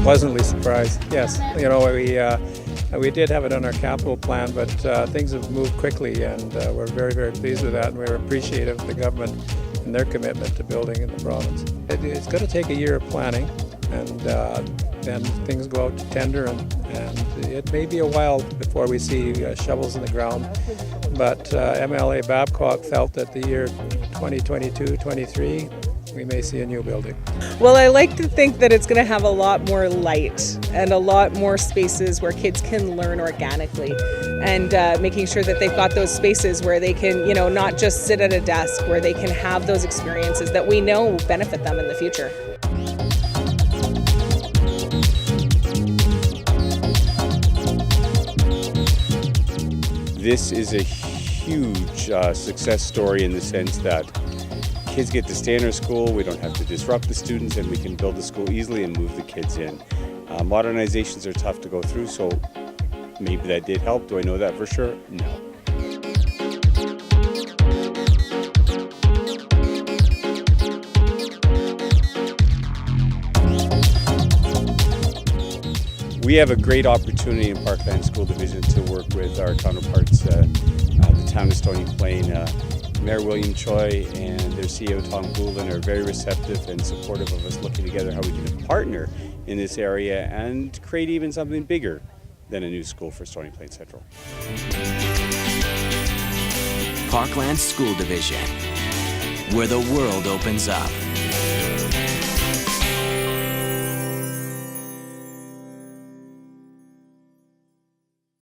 pleasantly surprised. Yes, we did have it on our capital plan, but things have moved quickly, and we're very, very pleased with that, and we're appreciative of the government and their commitment to building in the province. It's going to take a year of planning, and then things go out to tender, and it may be a while before we see shovels in the ground. But MLA Babcock felt that the year 2022-23, we may see a new building. Well, I like to think that it's going to have a lot more light and a lot more spaces where kids can learn organically, and making sure that they've got those spaces where they can, not just sit at a desk, where they can have those experiences that we know will benefit them in the future. This is a huge success story in the sense that kids get to stay in our school, we don't have to disrupt the students, and we can build the school easily and move the kids in. Modernizations are tough to go through, so maybe that did help. Do I know that for sure? No. We have a great opportunity in Parkland School Division to work with our counterparts, the town of Stony Plain. Mayor William Choi and their CEO Tom Goulden are very receptive and supportive of us looking together how we can partner in this area and create even something bigger than a new school for Stony Plain Central. Parkland School Division, where the world opens up.